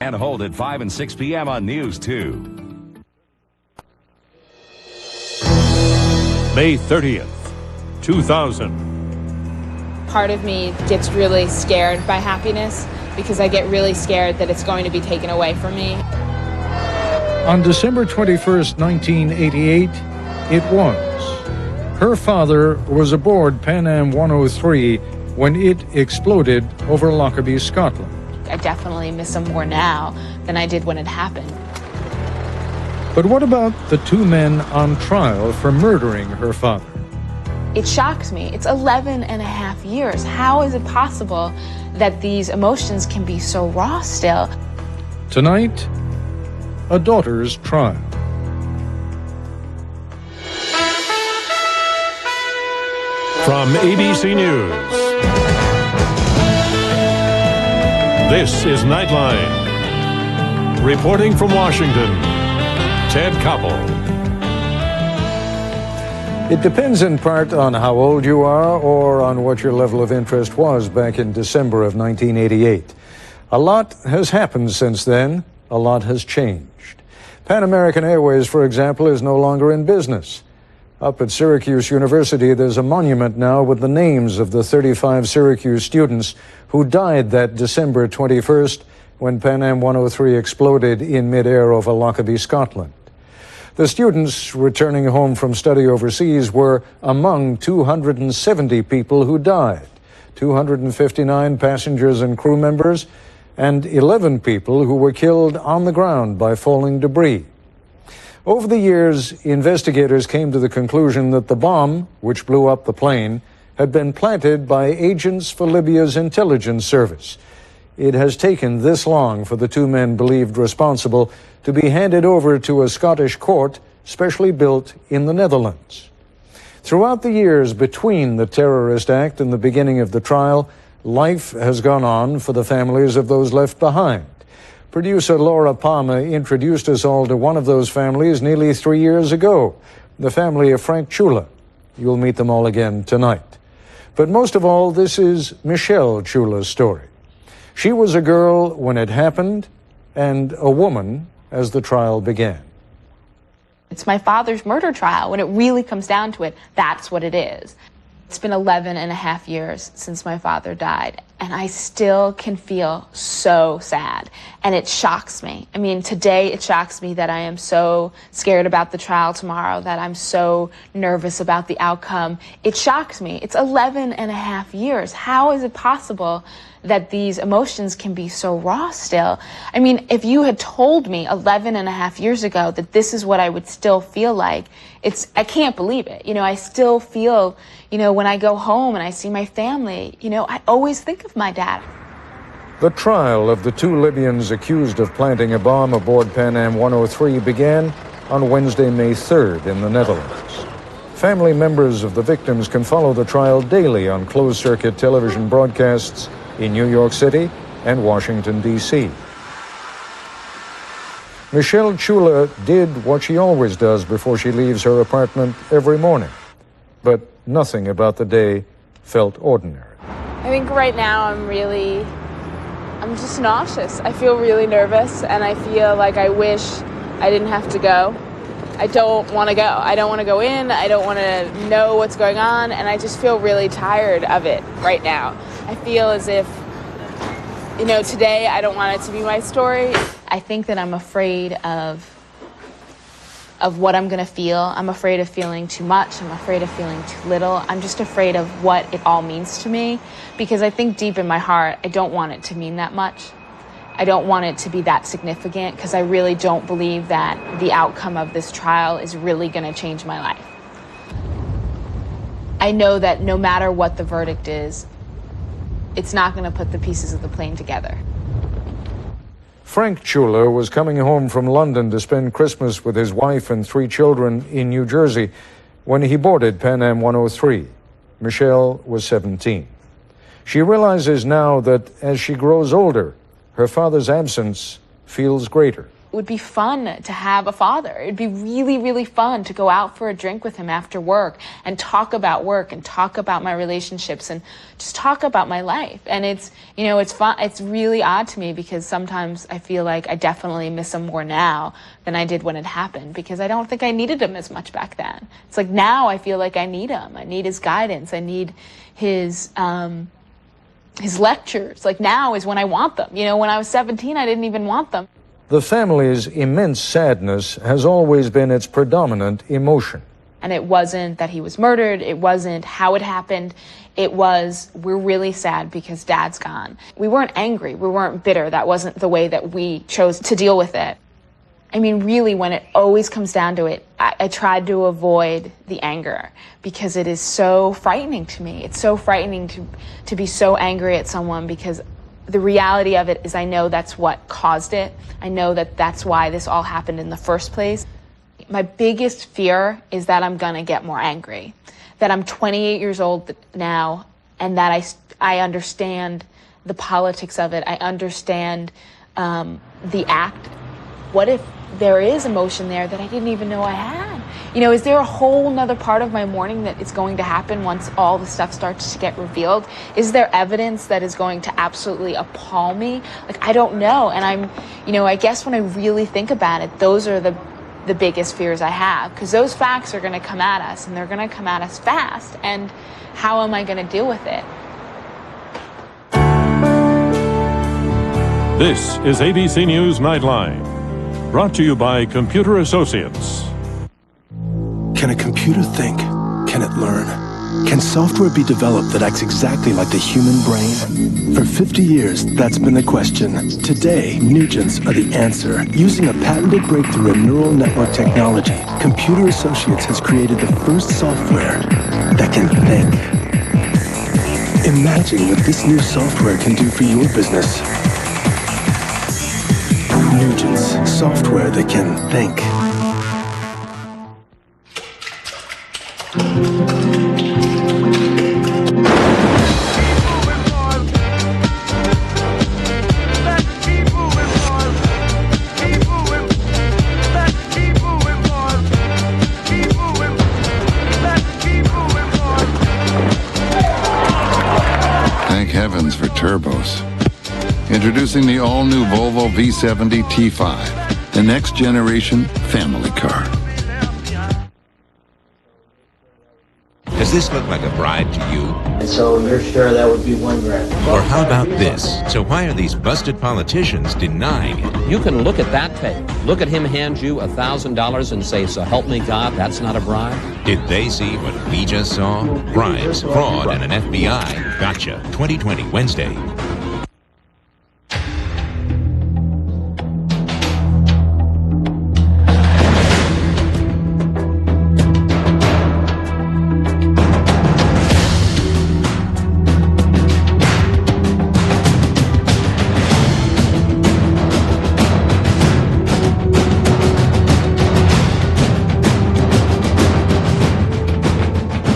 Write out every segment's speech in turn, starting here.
And hold at 5 and 6 p.m. on News 2. May 30th, 2000. Part of me gets really scared by happiness because I get really scared that it's going to be taken away from me. On December 21st, 1988, it was. Her father was aboard Pan Am 103 when it exploded over Lockerbie, Scotland. I definitely miss him more now than I did when it happened. But what about the two men on trial for murdering her father? It shocks me. It's 11 and a half years. How is it possible that these emotions can be so raw still? Tonight, a daughter's trial. From ABC News, this is Nightline. Reporting from Washington, Ted Koppel. It depends in part on how old you are or on what your level of interest was back in December of 1988. A lot has happened since then. A lot has changed. Pan American Airways, for example, is no longer in business. Up at Syracuse University, there's a monument now with the names of the 35 Syracuse students who died that December 21st when Pan Am 103 exploded in midair over Lockerbie, Scotland. The students returning home from study overseas were among 270 people who died, 259 passengers and crew members, and 11 people who were killed on the ground by falling debris. Over the years, investigators came to the conclusion that the bomb, which blew up the plane, had been planted by agents for Libya's intelligence service. It has taken this long for the two men believed responsible to be handed over to a Scottish court specially built in the Netherlands. Throughout the years between the terrorist act and the beginning of the trial, life has gone on for the families of those left behind. Producer Laura Palmer introduced us all to one of those families nearly 3 years ago, the family of Frank Chula. You'll meet them all again tonight. But most of all, this is Michelle Chula's story. She was a girl when it happened and a woman as the trial began. It's my father's murder trial. When it really comes down to it, that's what it is. It's been 11 and a half years since my father died, and I still can feel so sad, and it shocks me. I mean, today it shocks me that I am so scared about the trial tomorrow, that I'm so nervous about the outcome. It shocks me. It's 11 and a half years. How is it possible that these emotions can be so raw still? I mean, if you had told me 11 and a half years ago that this is what I would still feel like, I can't believe it. You know, I still feel, when I go home and I see my family, I always think of my dad. The trial of the two Libyans accused of planting a bomb aboard Pan Am 103 began on Wednesday, May 3rd in the Netherlands. Family members of the victims can follow the trial daily on closed-circuit television broadcasts in New York City and Washington, D.C. Michelle Chula did what she always does before she leaves her apartment every morning. But nothing about the day felt ordinary. I think right now I'm just nauseous. I feel really nervous, and I feel like I wish I didn't have to go. I don't want to go. I don't want to go in. I don't want to know what's going on, and I just feel really tired of it right now. I feel as if, today I don't want it to be my story. I think that I'm afraid of what I'm going to feel. I'm afraid of feeling too much. I'm afraid of feeling too little. I'm just afraid of what it all means to me, because I think deep in my heart, I don't want it to mean that much. I don't want it to be that significant, because I really don't believe that the outcome of this trial is really going to change my life. I know that no matter what the verdict is, it's not going to put the pieces of the plane together. Frank Chula was coming home from London to spend Christmas with his wife and 3 children in New Jersey when he boarded Pan Am 103. Michelle was 17. She realizes now that as she grows older, her father's absence feels greater. would be fun to have a father. It'd be really, really fun to go out for a drink with him after work and talk about work and talk about my relationships and just talk about my life. And it's, you know, it's fun. It's really odd to me because sometimes I feel like I definitely miss him more now than I did when it happened, because I don't think I needed him as much back then. It's like now I feel like I need him. I need his guidance. I need his lectures. Like now is when I want them. You know, when I was 17, I didn't even want them. The family's immense sadness has always been its predominant emotion. And it wasn't that he was murdered. It wasn't how it happened. It was, we're really sad because Dad's gone. We weren't angry. We weren't bitter. That wasn't the way that we chose to deal with it. I mean, really, when it always comes down to it, I tried to avoid the anger because it is so frightening to me. It's so frightening to be so angry at someone, because the reality of it is I know that's what caused it. I know that that's why this all happened in the first place. My biggest fear is that I'm gonna get more angry, that I'm 28 years old now, and that I understand the politics of it. I understand the act. What if there is emotion there that I didn't even know I had? You know, is there a whole nother part of my morning that is going to happen once all the stuff starts to get revealed? Is there evidence that is going to absolutely appall me? Like, I don't know. And I'm, you know, I guess when I really think about it, those are the biggest fears I have, because those facts are going to come at us, and they're going to come at us fast. And how am I going to deal with it? This is ABC News Nightline, brought to you by Computer Associates. Can a computer think? Can it learn? Can software be developed that acts exactly like the human brain? For 50 years, that's been the question. Today, Nugents are the answer. Using a patented breakthrough in neural network technology, Computer Associates has created the first software that can think. Imagine what this new software can do for your business. Nugents, software that can think. Thank heavens for turbos. Introducing the all-new Volvo V70 T5, the next generation family car. Does this look like a bribe to you? So you're sure that would be $1 grand? Or how about this? So why are these busted politicians denying it? You can look at that tape. Look at him hand you $1,000 and say, "So help me God, that's not a bribe." Did they see what we just saw? Bribes, fraud, and an FBI gotcha. 2020 Wednesday.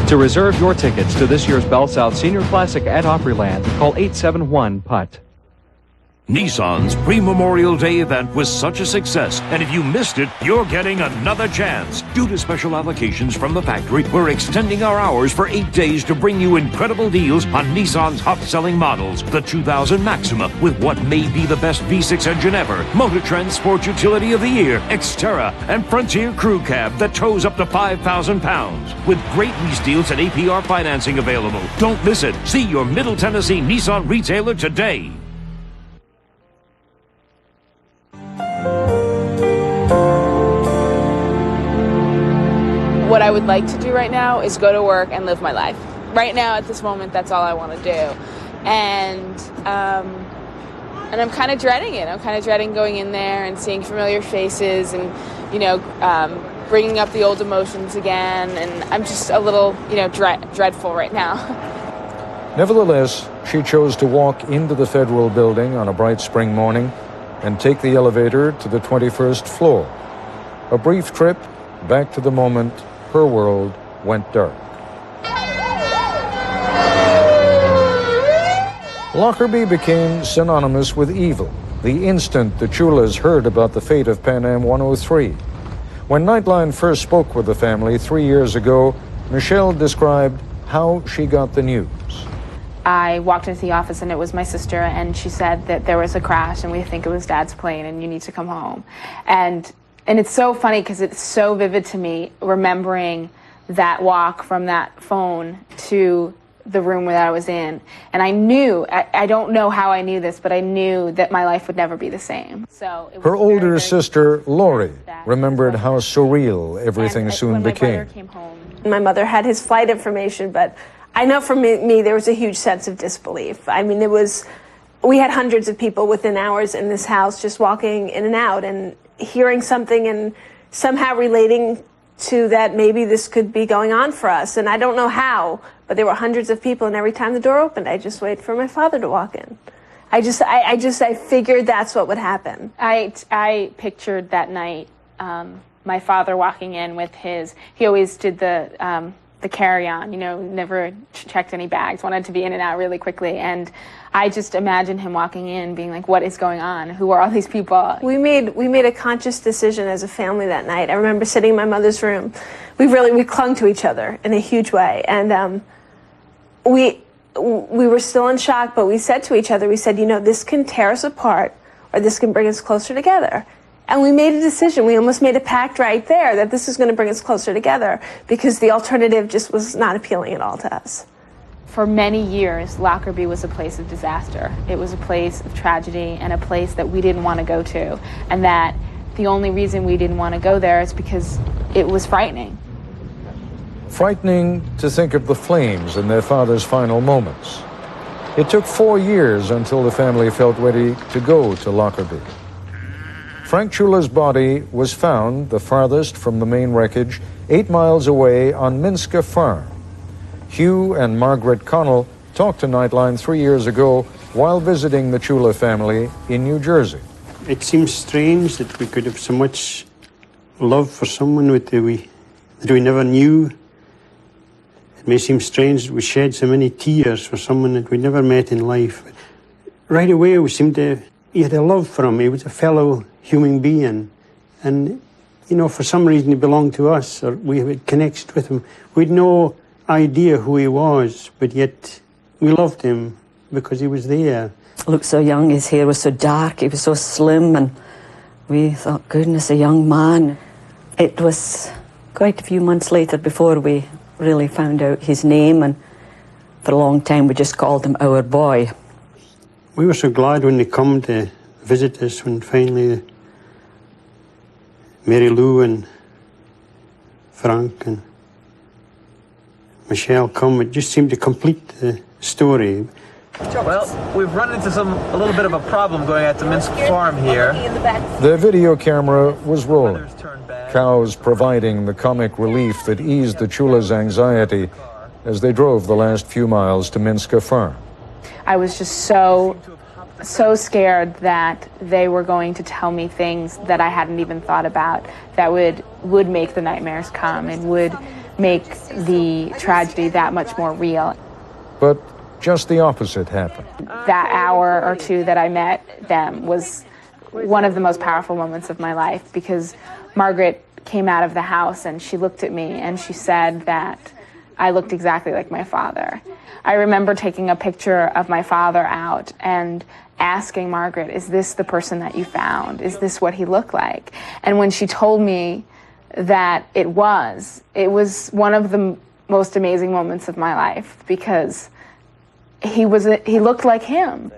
To reserve your tickets to this year's Bell South Senior Classic at Opryland, call 871-PUT. Nissan's pre-Memorial Day event was such a success, and if you missed it, you're getting another chance. Due to special allocations from the factory, we're extending our hours for 8 days to bring you incredible deals on Nissan's hot-selling models. The 2000 Maxima, with what may be the best V6 engine ever, Motor Trend Sport Utility of the Year, Xterra, and Frontier Crew Cab that tows up to 5,000 pounds. With great lease deals and APR financing available. Don't miss it. See your Middle Tennessee Nissan retailer today. What I would like to do right now is go to work and live my life. Right now, at this moment, that's all I want to do. And I'm kind of dreading it. I'm kind of dreading going in there and seeing familiar faces and, you know, bringing up the old emotions again. And I'm just a little, you know, dreadful right now. Nevertheless, she chose to walk into the federal building on a bright spring morning and take the elevator to the 21st floor. A brief trip back to the moment her world went dark. Lockerbie became synonymous with evil, the instant the Chulas heard about the fate of Pan Am 103. When Nightline first spoke with the family 3 years ago, Michelle described how she got the news. I walked into the office and it was my sister, and she said that there was a crash and we think it was Dad's plane and you need to come home. And it's so funny because it's so vivid to me remembering that walk from that phone to the room that I was in. And I knew, I don't know how I knew this, but I knew that my life would never be the same. So it was her older very sister, Lori, remembered how surreal everything soon became. My mother had his flight information, but I know for me there was a huge sense of disbelief. I mean, we had hundreds of people within hours in this house just walking in and out and hearing something and somehow relating to that maybe this could be going on for us. And I don't know how, but there were hundreds of people, and every time the door opened, I just waited for my father to walk in. I figured that's what would happen. I pictured that night my father walking in with he always did the carry-on, never checked any bags, wanted to be in and out really quickly. And I just imagined him walking in being like, what is going on? Who are all these people? We made a conscious decision as a family that night. I remember sitting in my mother's room. We clung to each other in a huge way. And we were still in shock, but we said to each other, this can tear us apart or this can bring us closer together. And we made a decision. We almost made a pact right there that this is going to bring us closer together because the alternative just was not appealing at all to us. For many years, Lockerbie was a place of disaster. It was a place of tragedy and a place that we didn't want to go to. And that the only reason we didn't want to go there is because it was frightening. Frightening to think of the flames in their father's final moments. It took 4 years until the family felt ready to go to Lockerbie. Frank Chula's body was found the farthest from the main wreckage, 8 miles away on Minska Farm. Hugh and Margaret Connell talked to Nightline 3 years ago while visiting the Chula family in New Jersey. It seems strange that we could have so much love for someone that we never knew. It may seem strange that we shed so many tears for someone that we never met in life. But right away we seemed to, he had a love for him. He was a fellow human being. And, for some reason he belonged to us, or we had connection with him. We had no idea who he was, but yet we loved him because he was there. He looked so young, his hair was so dark, he was so slim, and we thought, goodness, a young man. It was quite a few months later before we really found out his name, and for a long time we just called him our boy. We were so glad when they come to visit us, when finally Mary Lou and Frank and Michelle come. It just seemed to complete the story. Well, we've run into a little bit of a problem going out to Minsk Farm here. The video camera was rolling, cows providing the comic relief that eased the Chula's anxiety as they drove the last few miles to Minska Farm. I was just so scared that they were going to tell me things that I hadn't even thought about that would make the nightmares come and would make the tragedy that much more real. But just the opposite happened. That hour or two that I met them was one of the most powerful moments of my life, because Margaret came out of the house and she looked at me and she said that I looked exactly like my father. I remember taking a picture of my father out and asking Margaret, is this the person that you found? Is this what he looked like? And when she told me that it was one of the most amazing moments of my life, because he looked like him.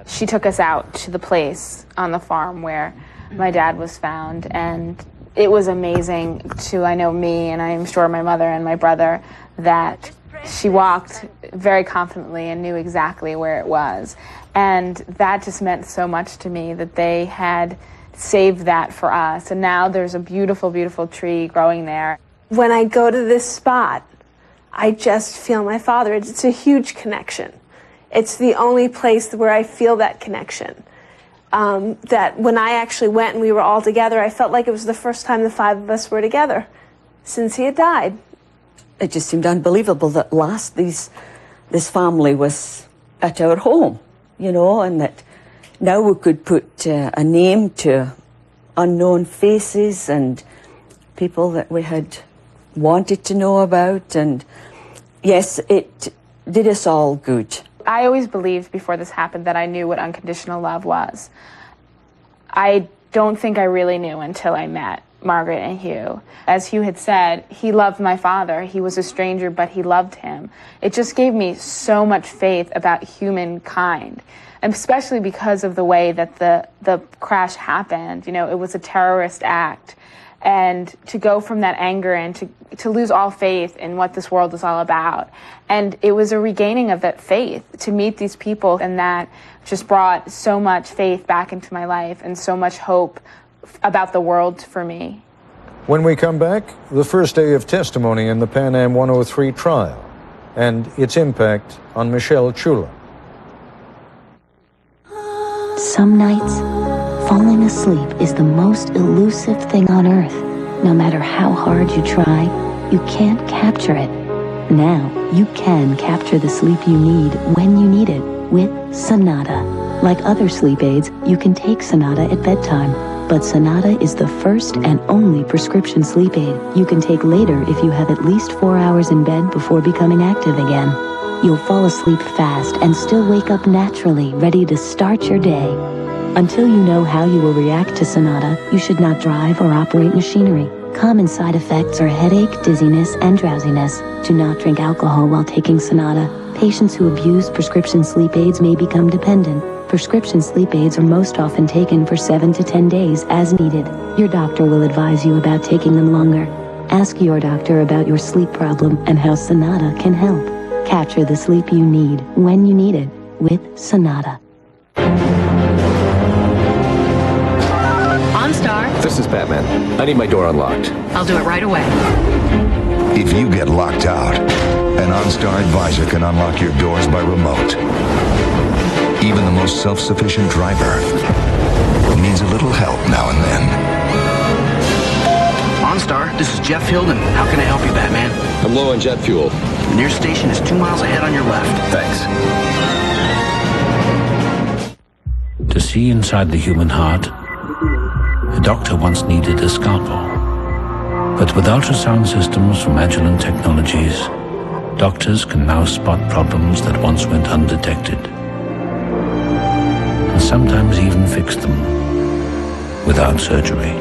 She took us out to the place on the farm where my dad was found, and it was amazing to, I know me, and I am sure my mother and my brother, that she walked very confidently and knew exactly where it was. And that just meant so much to me that they had saved that for us. And now there's a beautiful, beautiful tree growing there. When I go to this spot, I just feel my father. It's a huge connection. It's the only place where I feel that connection. That when I actually went and we were all together, I felt like it was the first time the five of us were together since he had died. It just seemed unbelievable that last this family was at our home, and that Now we could put a name to unknown faces and people that we had wanted to know about, and yes, it did us all good. I always believed before this happened that I knew what unconditional love was. I don't think I really knew until I met Margaret and Hugh. As Hugh had said, he loved my father. He was a stranger, but he loved him. It just gave me so much faith about humankind, and especially because of the way that the crash happened. You know, it was a terrorist act. And to go from that anger and to lose all faith in what this world is all about. And it was a regaining of that faith to meet these people, and that just brought so much faith back into my life and so much hope about the world for me. When we come back, the first day of testimony in the Pan Am 103 trial and its impact on Michelle Chula. Some nights, falling asleep is the most elusive thing on earth. No matter how hard you try, you can't capture it. Now, you can capture the sleep you need when you need it with Sonata. Like other sleep aids, you can take Sonata at bedtime. But Sonata is the first and only prescription sleep aid you can take later if you have at least 4 hours in bed before becoming active again. You'll fall asleep fast and still wake up naturally, ready to start your day. Until you know how you will react to Sonata, you should not drive or operate machinery. Common side effects are headache, dizziness, and drowsiness. Do not drink alcohol while taking Sonata. Patients who abuse prescription sleep aids may become dependent. Prescription sleep aids are most often taken for 7 to 10 days as needed. Your doctor will advise you about taking them longer. Ask your doctor about your sleep problem and how Sonata can help. Capture the sleep you need when you need it with Sonata. OnStar. This is Batman. I need my door unlocked. I'll do it right away. If you get locked out, an OnStar advisor can unlock your doors by remote. Even the most self-sufficient driver needs a little help now and then. OnStar, this is Jeff Hilden. How can I help you, Batman? I'm low on jet fuel. The nearest station is 2 miles ahead on your left. Thanks. To see inside the human heart, a doctor once needed a scalpel. But with ultrasound systems from Agilent Technologies, doctors can now spot problems that once went undetected. And sometimes even fix them without surgery.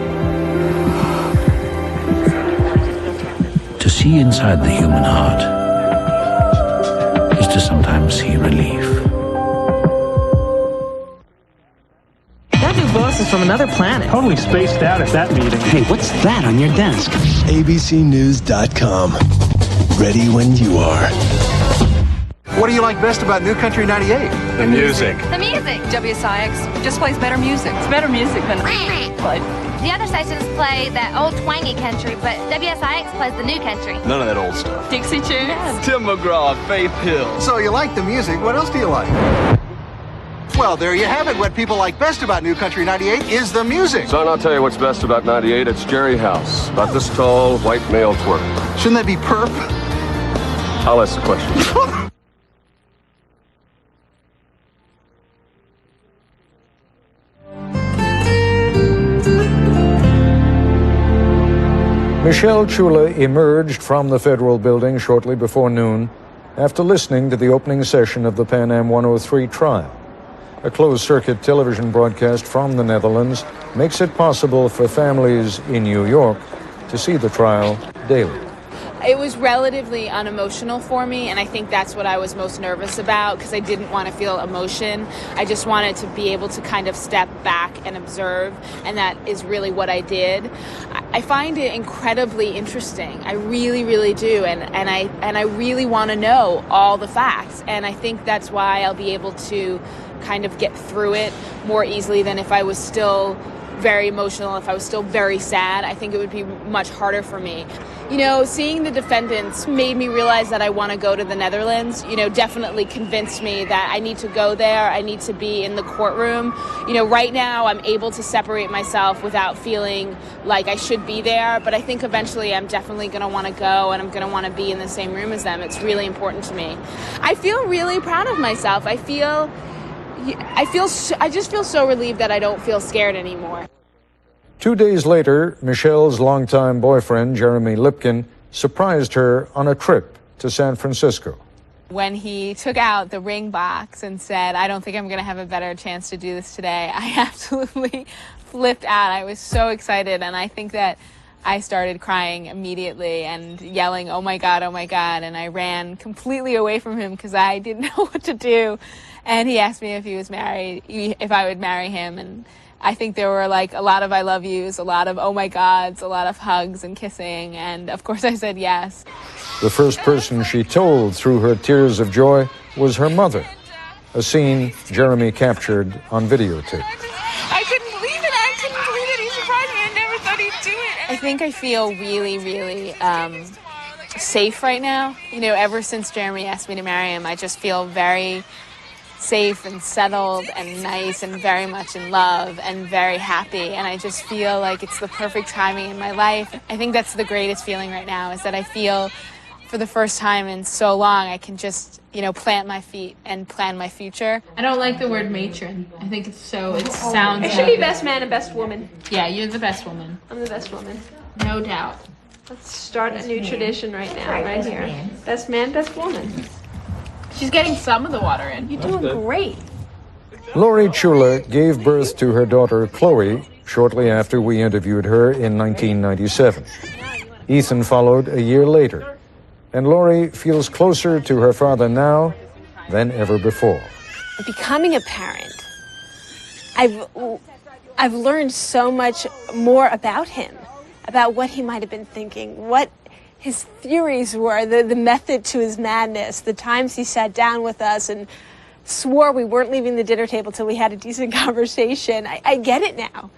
To see inside the human heart is to sometimes see relief. That new boss is from another planet. Totally spaced out at that meeting. Hey, what's that on your desk? ABCnews.com. Ready when you are. What do you like best about New Country 98? The music. The music. WSIX just plays better music. It's better music than but the other stations play that old twangy country, but WSIX plays the new country. None of that old stuff. Dixie tunes. Tim McGraw, Faith Hill. So you like the music. What else do you like? Well, there you have it. What people like best about New Country 98 is the music. Son, I'll tell you what's best about 98. It's Jerry House. About this tall, white male twerp. Shouldn't that be perp? I'll ask the question. Michelle Chula emerged from the federal building shortly before noon after listening to the opening session of the Pan Am 103 trial. A closed-circuit television broadcast from the Netherlands makes it possible for families in New York to see the trial daily. It was relatively unemotional for me, and I think that's what I was most nervous about, because I didn't want to feel emotion. I just wanted to be able to kind of step back and observe, and that is really what I did. I find it incredibly interesting. I really, really do, and I really want to know all the facts, and I think that's why I'll be able to kind of get through it more easily than if I was still very emotional, if I was still very sad. I think it would be much harder for me. You know, seeing the defendants made me realize that I want to go to the Netherlands. You know, definitely convinced me that I need to go there. I need to be in the courtroom. You know, right now I'm able to separate myself without feeling like I should be there. But I think eventually I'm definitely going to want to go, and I'm going to want to be in the same room as them. It's really important to me. I feel really proud of myself. I feel I just feel so relieved that I don't feel scared anymore. 2 days later, Michelle's longtime boyfriend, Jeremy Lipkin, surprised her on a trip to San Francisco. When he took out the ring box and said, I don't think I'm going to have a better chance to do this today, I absolutely flipped out. I was so excited, and I think that I started crying immediately and yelling, oh my God, and I ran completely away from him because I didn't know what to do. And he asked me if he was married, if I would marry him, and I think there were like a lot of I love yous, a lot of oh my gods, a lot of hugs and kissing, and of course I said yes. The first person she told through her tears of joy was her mother, a scene Jeremy captured on videotape. I couldn't believe it. I couldn't believe it. He surprised me. I never thought he'd do it. I think I feel really, really safe right now. You know, ever since Jeremy asked me to marry him, I just feel very safe and settled and nice and very much in love and very happy. And I just feel like it's the perfect timing in my life. I think that's the greatest feeling right now, is that I feel for the first time in so long I can just, you know, plant my feet and plan my future. I don't like the word matron. I think it's so, it sounds... It should be best man and best woman. Yeah, you're the best woman. I'm the best woman. No doubt. Let's start a new tradition right now, right here. Best man, best woman. She's getting some of the water in. You're doing great. Lori Chula gave birth to her daughter Chloe shortly after we interviewed her in 1997. Ethan followed a year later, and Lori feels closer to her father now than ever before. Becoming a parent, I've learned so much more about him, about what he might have been thinking, what his theories were, the method to his madness, the times he sat down with us and swore we weren't leaving the dinner table till we had a decent conversation. I get it now.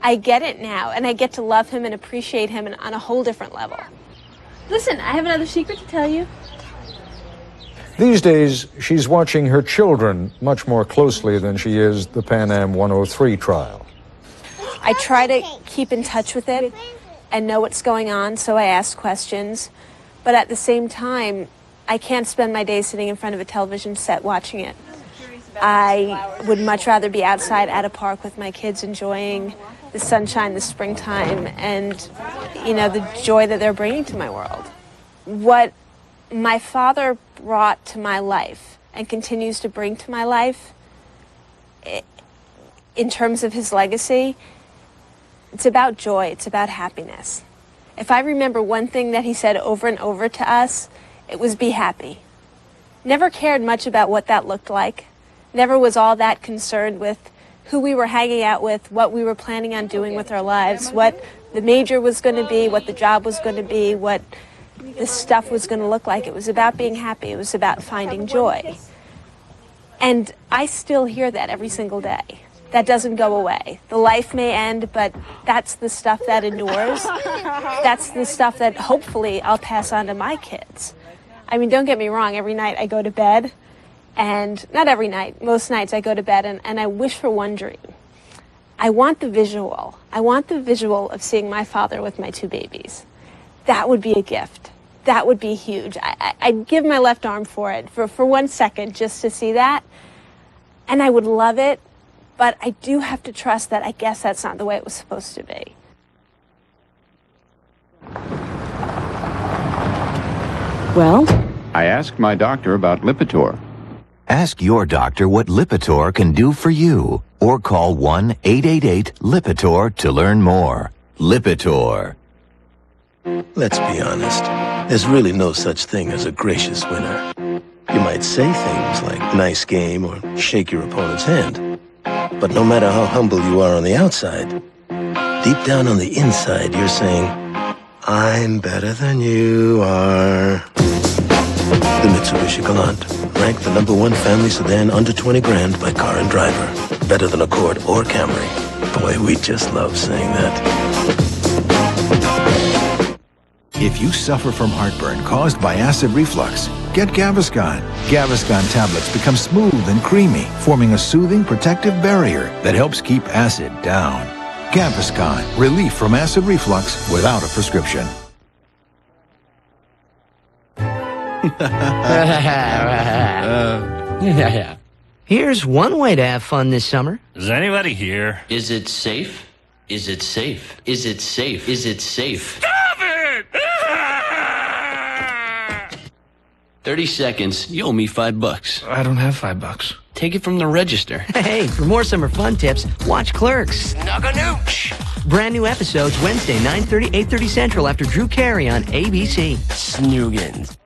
I get it now, and I get to love him and appreciate him on a whole different level. Listen, I have another secret to tell you. These days, she's watching her children much more closely than she is the Pan Am 103 trial. I try to keep in touch with it and know what's going on, so I ask questions. But at the same time, I can't spend my day sitting in front of a television set watching it. I would much rather be outside at a park with my kids enjoying the sunshine, the springtime, and, you know, the joy that they're bringing to my world. What my father brought to my life and continues to bring to my life, in terms of his legacy, it's about joy, it's about happiness. If I remember one thing that he said over and over to us, it was be happy. Never cared much about what that looked like. Never was all that concerned with who we were hanging out with, what we were planning on doing with our lives, what the major was going to be, what the job was going to be, what the stuff was going to look like. It was about being happy. It was about finding joy. And I still hear that every single day. That doesn't go away. The life may end, but that's the stuff that endures. That's the stuff that hopefully I'll pass on to my kids. I mean, don't get me wrong, every night I go to bed, and not every night, most nights I go to bed and I wish for one dream. I want the visual. I want the visual of seeing my father with my two babies. That would be a gift. That would be huge. I'd give my left arm for it, for 1 second, just to see that. And I would love it. But I do have to trust that I guess that's not the way it was supposed to be. Well? I asked my doctor about Lipitor. Ask your doctor what Lipitor can do for you, or call 1-888-LIPITOR to learn more. Lipitor. Let's be honest. There's really no such thing as a gracious winner. You might say things like nice game or shake your opponent's hand. But no matter how humble you are on the outside, deep down on the inside, you're saying, I'm better than you are. The Mitsubishi Galant, ranked the #1 family sedan under 20 grand by Car and Driver. Better than Accord or Camry. Boy, we just love saying that. If you suffer from heartburn caused by acid reflux, get Gaviscon. Gaviscon tablets become smooth and creamy, forming a soothing protective barrier that helps keep acid down. Gaviscon, relief from acid reflux without a prescription. Here's one way to have fun this summer. Is anybody here? Is it safe? Is it safe? Is it safe? Is it safe? Stop it! 30 seconds. You owe me $5. I don't have $5. Take it from the register. Hey, for more summer fun tips, watch Clerks. Snug-a-nooch. Brand new episodes Wednesday, 9:30, 8:30 Central after Drew Carey on ABC. Snoogans.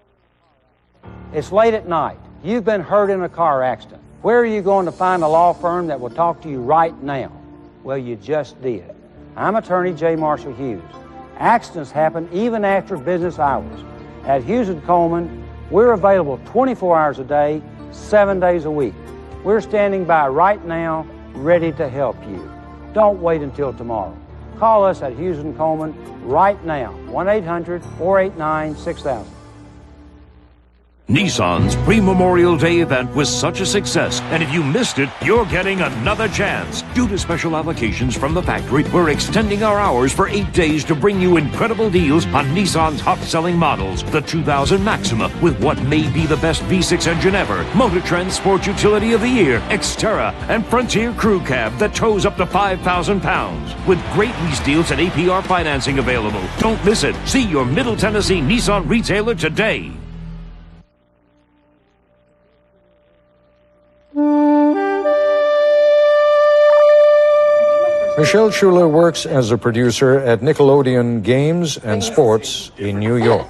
It's late at night. You've been hurt in a car accident. Where are you going to find a law firm that will talk to you right now? Well, you just did. I'm attorney J. Marshall Hughes. Accidents happen even after business hours. At Hughes & Coleman, we're available 24 hours a day, 7 days a week. We're standing by right now, ready to help you. Don't wait until tomorrow. Call us at Hughes & Coleman right now, 1-800-489-6000. Nissan's pre-Memorial Day event was such a success, and if you missed it, you're getting another chance. Due to special allocations from the factory, we're extending our hours for 8 days to bring you incredible deals on Nissan's hot-selling models. The 2000 Maxima, with what may be the best V6 engine ever, Motor Trend Sport Utility of the Year, Xterra, and Frontier Crew Cab that tows up to 5,000 pounds. With great lease deals and APR financing available. Don't miss it. See your Middle Tennessee Nissan retailer today. Michelle Schuler works as a producer at Nickelodeon Games and Sports in New York.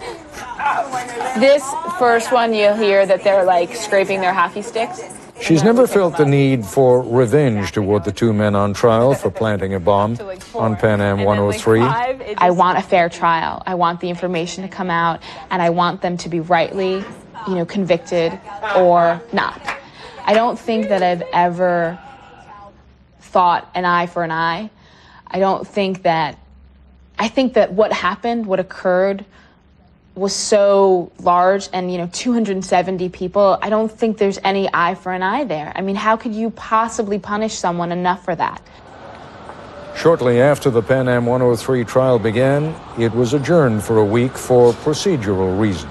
This first one, you'll hear that they're like scraping their hockey sticks. She's never felt the need for revenge toward the two men on trial for planting a bomb on Pan Am 103. I want a fair trial. I want the information to come out, and I want them to be rightly, convicted or not. I don't think that I've ever thought an eye for an eye. I think that what happened, what occurred, was so large, and 270 people, I don't think there's any eye for an eye there. I mean, how could you possibly punish someone enough for that? Shortly after the Pan Am 103 trial began, it was adjourned for a week for procedural reasons.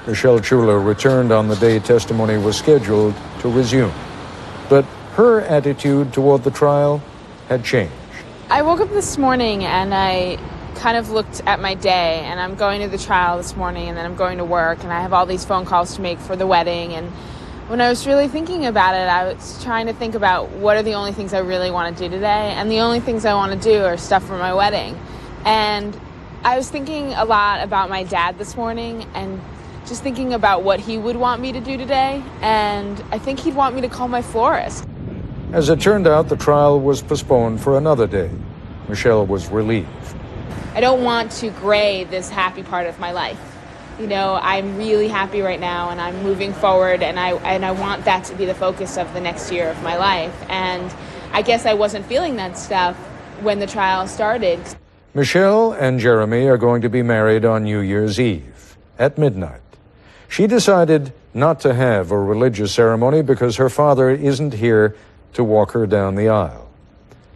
Michelle Schuler returned on the day testimony was scheduled to resume. But her attitude toward the trial had changed. I woke up this morning and I kind of looked at my day, and I'm going to the trial this morning, and then I'm going to work, and I have all these phone calls to make for the wedding. And when I was really thinking about it, I was trying to think about what are the only things I really want to do today, and the only things I want to do are stuff for my wedding. And I was thinking a lot about my dad this morning, and just thinking about what he would want me to do today, and I think he'd want me to call my florist. As it turned out, the trial was postponed for another day. Michelle was relieved. I don't want to gray this happy part of my life. I'm really happy right now, and I'm moving forward, and I want that to be the focus of the next year of my life. And I guess I wasn't feeling that stuff when the trial started. Michelle and Jeremy are going to be married on New Year's Eve at midnight. She decided not to have a religious ceremony because her father isn't here to walk her down the aisle.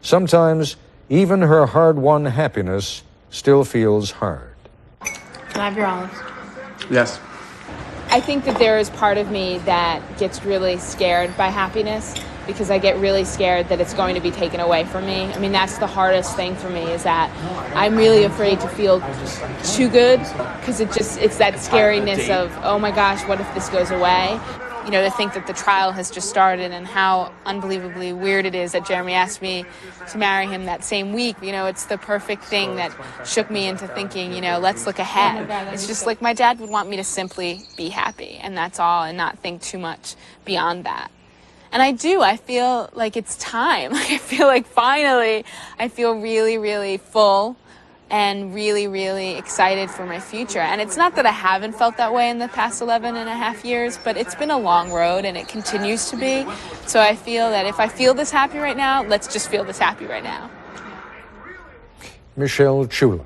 Sometimes even her hard-won happiness still feels hard. Can I have your olives? Yes. I think that there is part of me that gets really scared by happiness, because I get really scared that it's going to be taken away from me. I mean, that's the hardest thing for me, is that I'm really afraid to feel too good, because it's that scariness of, oh my gosh, what if this goes away? To think that the trial has just started, and how unbelievably weird it is that Jeremy asked me to marry him that same week. It's the perfect thing that shook me into thinking, let's look ahead. It's just like my dad would want me to simply be happy, and that's all, and not think too much beyond that. And I feel like it's time. I feel like finally I feel really, really full and really, really excited for my future. And it's not that I haven't felt that way in the past 11 and a half years, but it's been a long road, and it continues to be. So I feel that if I feel this happy right now, let's just feel this happy right now. Michelle Schuler.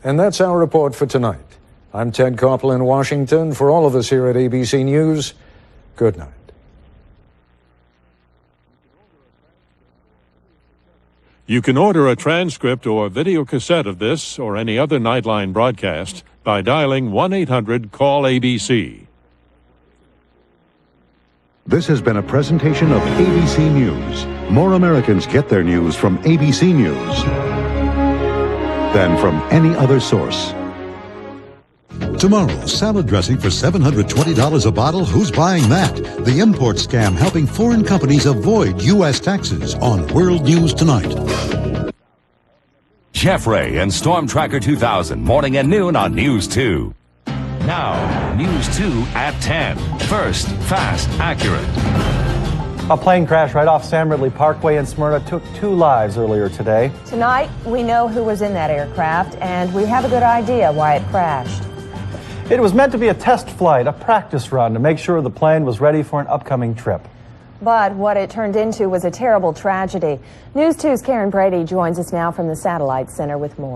And that's our report for tonight. I'm Ted Koppel in Washington. For all of us here at ABC News, good night. You can order a transcript or video cassette of this or any other Nightline broadcast by dialing 1-800-CALL-ABC. This has been a presentation of ABC News. More Americans get their news from ABC News than from any other source. Tomorrow, salad dressing for $720 a bottle. Who's buying that? The import scam helping foreign companies avoid U.S. taxes on World News Tonight. Jeff Ray and Storm Tracker 2000, morning and noon on News 2. Now, News 2 at 10. First, fast, accurate. A plane crash right off Sam Ridley Parkway in Smyrna took 2 lives earlier today. Tonight, we know who was in that aircraft, and we have a good idea why it crashed. It was meant to be a test flight, a practice run to make sure the plane was ready for an upcoming trip. But what it turned into was a terrible tragedy. News 2's Karen Brady joins us now from the Satellite Center with more.